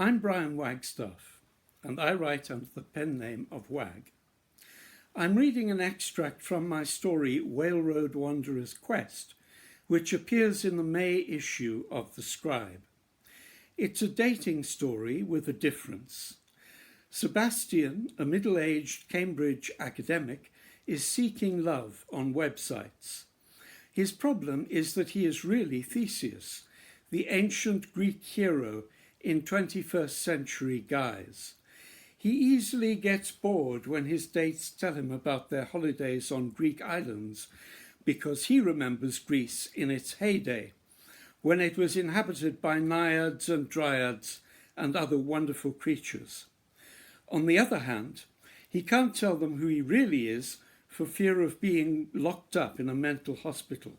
I'm Brian Wagstaff, and I write under the pen name of Wag. I'm reading an extract from my story Whale Road Wanderer's Quest, which appears in the May issue of The Scribe. It's a dating story with a difference. Sebastian, a middle-aged Cambridge academic, is seeking love on websites. His problem is that he is really Theseus, the ancient Greek hero in 21st century guise. He easily gets bored when his dates tell him about their holidays on Greek islands because he remembers Greece in its heyday, when it was inhabited by naiads and dryads and other wonderful creatures. On the other hand, he can't tell them who he really is for fear of being locked up in a mental hospital.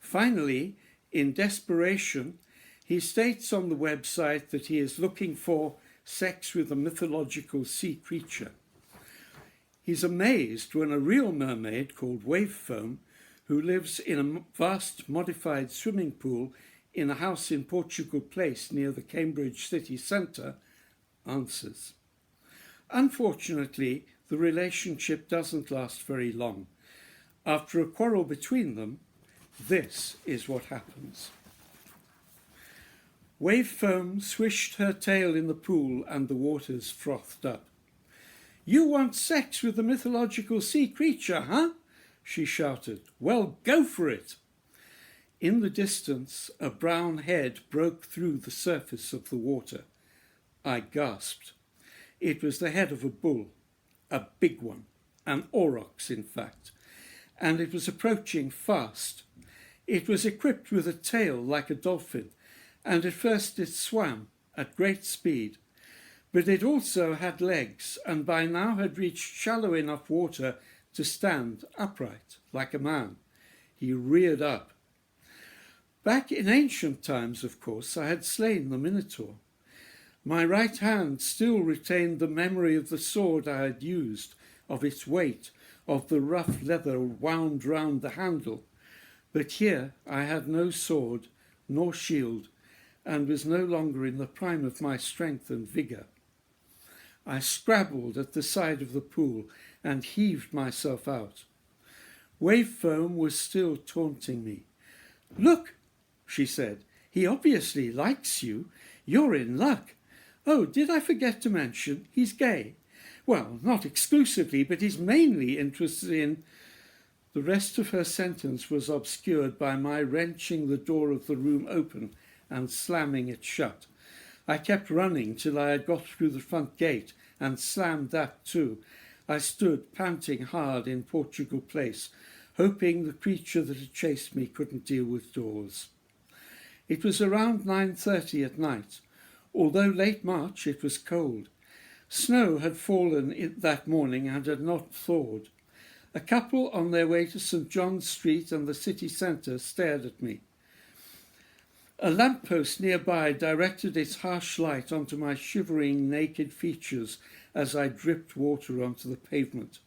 Finally, in desperation, he states on the website that he is looking for sex with a mythological sea creature. He's amazed when a real mermaid called Wave Foam, who lives in a vast modified swimming pool in a house in Portugal Place near the Cambridge city centre, answers. Unfortunately, the relationship doesn't last very long. After a quarrel between them, this is what happens. Wave Foam swished her tail in the pool and the waters frothed up. "You want sex with the mythological sea creature, huh?" she shouted. "Well, go for it." In the distance, a brown head broke through the surface of the water. I gasped. It was the head of a bull, a big one, an aurochs in fact, and it was approaching fast. It was equipped with a tail like a dolphin, and at first it swam at great speed. But it also had legs, and by now had reached shallow enough water to stand upright, like a man. He reared up. Back in ancient times, of course, I had slain the Minotaur. My right hand still retained the memory of the sword I had used, of its weight, of the rough leather wound round the handle. But here I had no sword nor shield, and was no longer in the prime of my strength and vigour. I scrabbled at the side of the pool and heaved myself out. Wave Foam was still taunting me. "Look," she said, "he obviously likes you. You're in luck. Oh, did I forget to mention, he's gay. Well, not exclusively, but he's mainly interested in—" The rest of her sentence was obscured by my wrenching the door of the room open and slamming it shut. I kept running till I had got through the front gate and slammed that too. I stood panting hard in Portugal Place, hoping the creature that had chased me couldn't deal with doors. It was around 9:30 at night. Although late March, it was cold. Snow had fallen that morning and had not thawed. A couple on their way to St. John's Street and the city centre stared at me. A lamppost nearby directed its harsh light onto my shivering, naked features as I dripped water onto the pavement.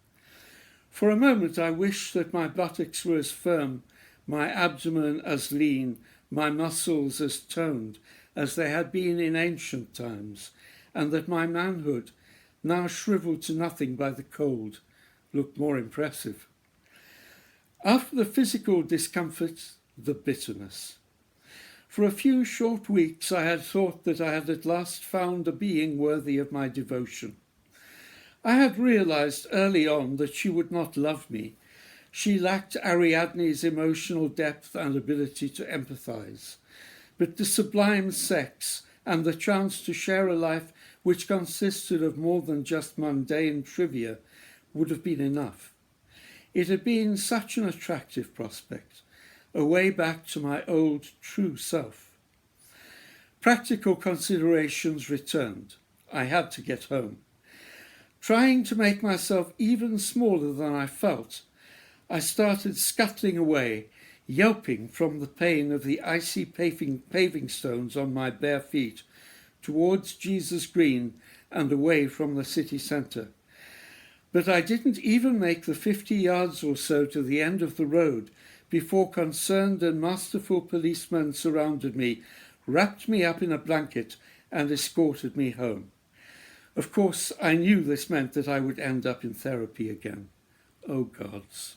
For a moment I wished that my buttocks were as firm, my abdomen as lean, my muscles as toned as they had been in ancient times, and that my manhood, now shriveled to nothing by the cold, looked more impressive. After the physical discomfort, the bitterness. For a few short weeks I had thought that I had at last found a being worthy of my devotion. I had realized early on that she would not love me. She lacked Ariadne's emotional depth and ability to empathize. But the sublime sex and the chance to share a life which consisted of more than just mundane trivia would have been enough. It had been such an attractive prospect, a way back to my old true self. Practical considerations returned. I had to get home. Trying to make myself even smaller than I felt, I started scuttling away, yelping from the pain of the icy paving stones on my bare feet, towards Jesus Green and away from the city centre. But I didn't even make the 50 yards or so to the end of the road before concerned and masterful policemen surrounded me, wrapped me up in a blanket and escorted me home. Of course, I knew this meant that I would end up in therapy again. Oh, gods.